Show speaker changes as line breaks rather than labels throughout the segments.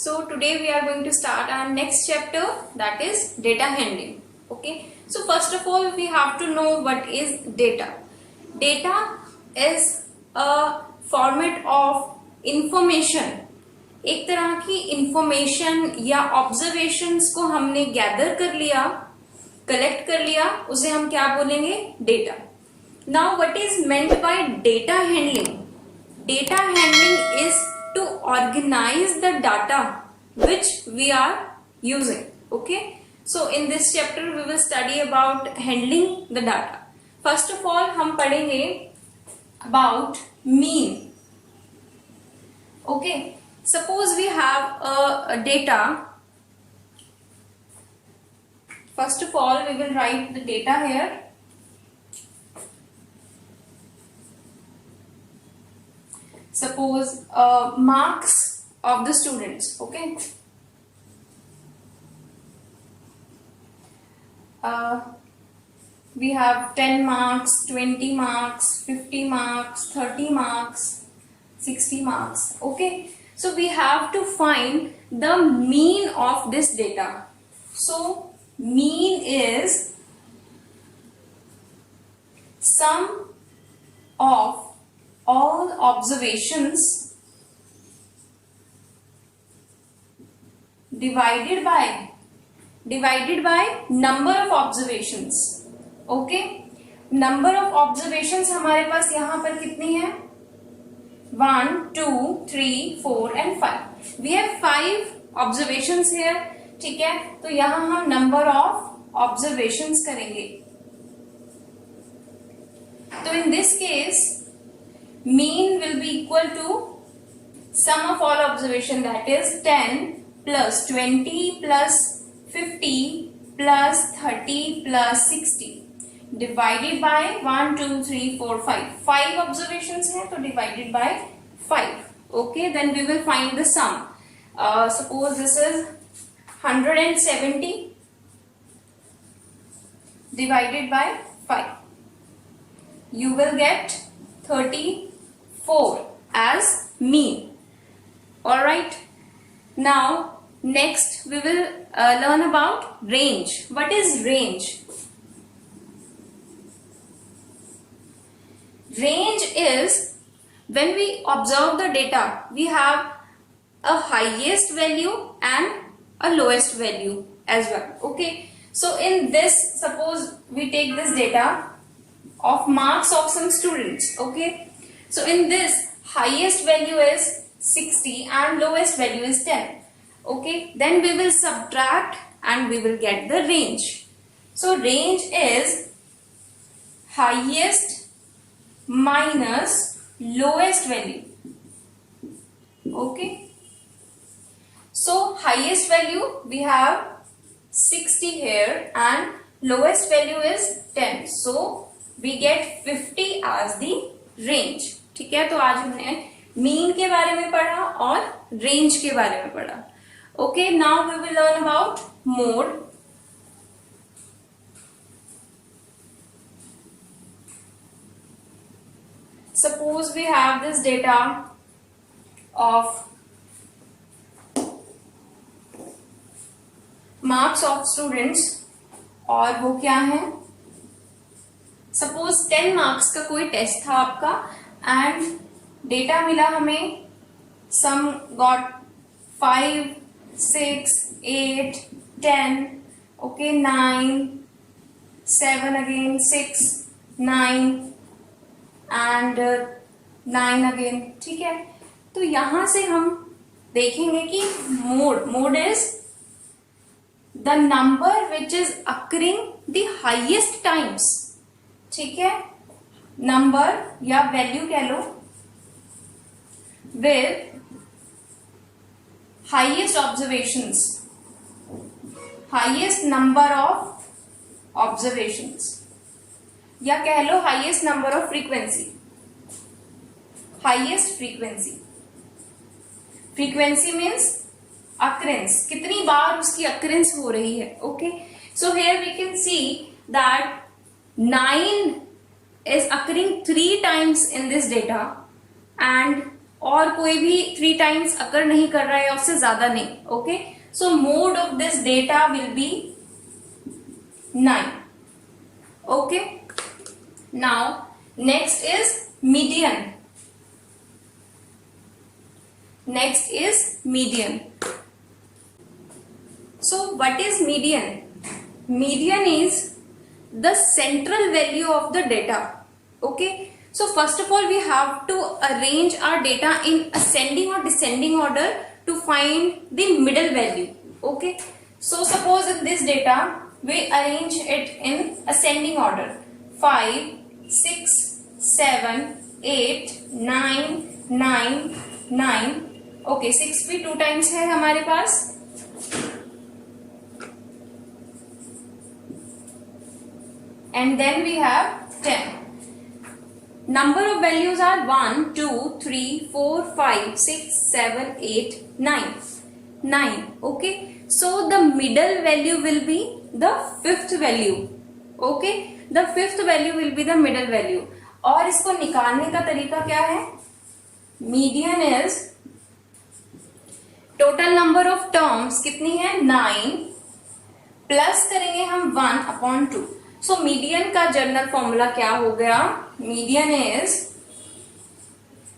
So today we are going to start our next chapter, that is data handling. Okay. So first of all we have to know what is data. Data is a format of information. एक तरह की information या observations को हमने gather कर लिया, collect कर लिया, उसे हम क्या बोलेंगे? Data. Now what is meant by data handling? Data handling is to organize the data which we are using. Okay. So in this chapter we will study about handling the data. First of all हम पढ़ेंगे about mean. Okay. Suppose we have a data. First of all we will write the data here. Suppose marks of the students. Okay. We have 10 marks, 20 marks, 50 marks, 30 marks, 60 marks. Okay. So we have to find the mean of this data. So mean is sum of all observations divided by number of observations. Okay. number of observations हमारे पास यहाँ पर कितनी है? 1, 2, 3, 4 and 5. We have 5 observations here. ठीक है. तो यहाँ हम number of observations करेंगे. तो in this case mean will be equal to sum of all observation, that is 10 plus 20 plus 50 plus 30 plus 60 divided by 1, 2, 3, 4, 5. 5 observations है तो divided by 5. Okay, then we will find the sum. Suppose this is 170 divided by 5. You will get 34 as mean. Alright. Now next we will learn about range. What is range? Range is when we observe the data, we have a highest value and a lowest value as well. Okay. So in this, suppose we take this data of marks of some students. Okay. So in this, highest value is 60 and lowest value is 10. Okay. Then we will subtract and we will get the range. So range is highest minus lowest value. Okay. So highest value we have 60 here and lowest value is 10. So we get 50 as the range. ठीक है. तो आज हमने mean के बारे में पढ़ा और रेंज के बारे में पढ़ा. Okay, now we will learn about mode. Suppose we have this data of marks of students और वो क्या है? Suppose 10 marks का कोई टेस्ट था आपका and डेटा मिला हमें some got 5, 6, 8, 10, okay, 9, 7 again, 6, 9 and 9 again. ठीक है. तो यहां से हम देखेंगे कि mode is the number which is occurring the highest times. ठीक है. number या value कह लो with highest observations, highest number of observations या कह लो highest number of frequency. highest frequency. frequency means occurrence, कितनी बार उसकी occurrence हो रही है. Okay. So here we can see that 9 is occurring 3 times in this data and और कोई भी 3 टाइम्स अकर नहीं कर रहा है, उससे ज्यादा नहीं. Okay, so mode of this data will be 9. Okay, now next is median. Next is median. So what is median? Median is the central value of the data. Okay, so first of all we have to arrange our data in ascending or descending order to find the middle value. Okay, so suppose in this data we arrange it in ascending order: 5, 6, 7, 8, 9, 9, 9. Okay, 6 भी 2 times है हमारे पास. And then we have 10. Number of values are 1, 2, 3, 4, 5, 6, 7, 8, 9. Okay, so the middle value will be the 5th value. Okay, the 5th value will be the middle value. और इसको निकालने का तरीका क्या है? Median is total number of terms कितनी है? 9 plus करेंगे हम 1/2. सो मीडियन का जनरल फॉर्मूला क्या हो गया? Median is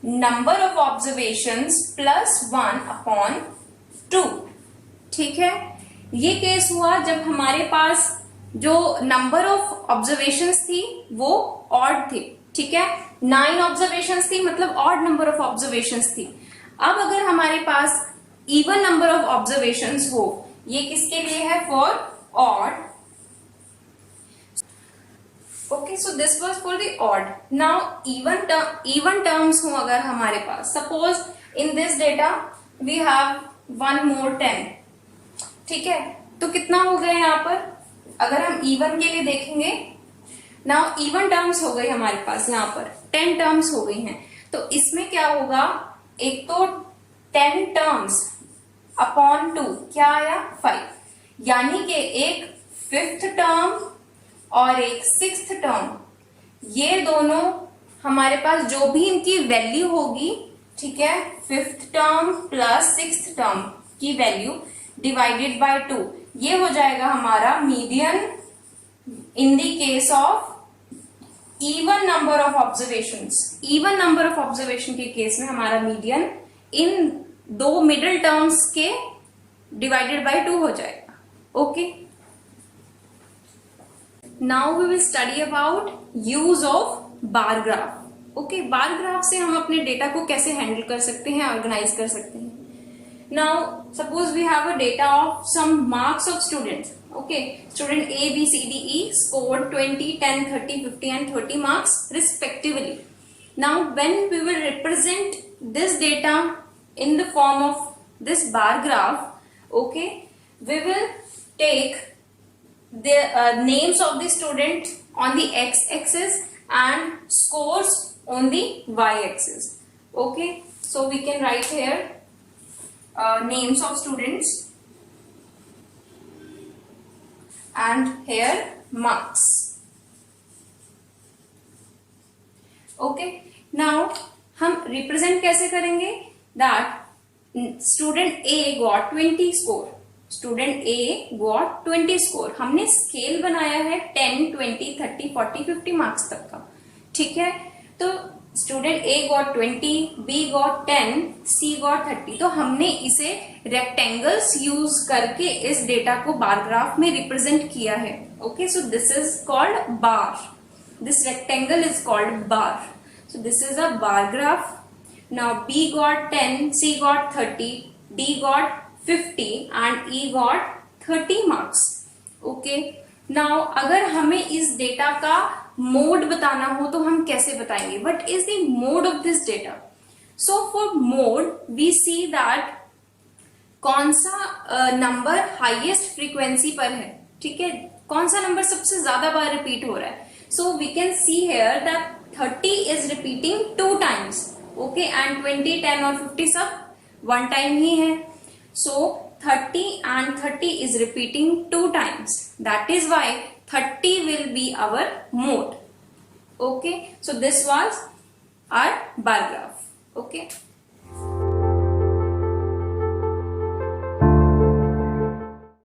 number of observations plus 1/2. ठीक है, ये केस हुआ जब हमारे पास जो नंबर ऑफ ऑब्जर्वेशंस थी वो ऑड थी. ठीक है, 9 ऑब्जर्वेशंस थी, मतलब ऑड नंबर ऑफ ऑब्जर्वेशंस थी. अब अगर हमारे पास इवन नंबर ऑफ ऑब्जर्वेशंस हो, ये किसके लिए है? For odd. Okay, so this was for the odd. Now even terms हो अगर हमारे पास, suppose in this data we have 1 more 10. ठीक है, तो कितना हो गया यहाँ पर? अगर हम इवन के लिए देखेंगे, नाउ इवन टर्म्स हो गई हमारे पास, यहाँ पर 10 टर्म्स हो गई हैं. तो इसमें क्या होगा? एक तो 10 टर्म्स अपॉन 2 क्या आया? 5. यानी कि एक 5th टर्म और एक 6th टर्म, ये दोनों हमारे पास जो भी इनकी वैल्यू होगी, ठीक है, 5th term plus 6th term की वैल्यू डिवाइडेड बाय 2, ये हो जाएगा हमारा median in the case of even number of observations. Even number of observation के केस में हमारा मीडियन इन 2 मिडिल टर्म्स के डिवाइडेड बाय 2 हो जाएगा. Okay, now we will study about use of bar graph. Okay, bar graph से हम अपने data को कैसे हैंडल कर सकते हैं, ऑर्गेनाइज कर सकते हैं. Now suppose we have a data of some marks of students. Okay, student A, B, C, D, E scored 20, 10, 30, 50 and 30 marks respectively. Now when we will represent this data in the form of this bar graph, okay, we will take the names of the student on the x-axis and scores on the y-axis. Okay, so we can write here names of students and here marks. Okay, now हम represent कैसे करेंगे? That student A got 20 score. Student A got 20 score. हमने scale बनाया है 10, 20, 30, 40, 50 marks तक का. ठीक है, तो student A got 20, B got 10, C got 30. तो हमने इसे रेक्टेंगल्स यूज करके इस डेटा को बार ग्राफ में रिप्रेजेंट किया है. Okay, so this is called bar. This rectangle is called bar. So this is a bar graph. Now B got 10, C got 30, D got 50 and E got 30 marks. Okay. Now अगर हमें इस data का mode बताना हो तो हम कैसे बताएंगे? What is the mode of this data? So for mode we see that कौन सा नंबर हाईएस्ट फ्रीक्वेंसी पर है. ठीक है, कौन सा नंबर सबसे ज्यादा बार रिपीट हो रहा है. So we can see here that 30 is repeating 2 times. Okay, and 20, 10 और 50 सब 1 time ही है. So 30 and 30 is repeating 2 times. That is why 30 will be our mode. Okay, so this was our bar graph. Okay.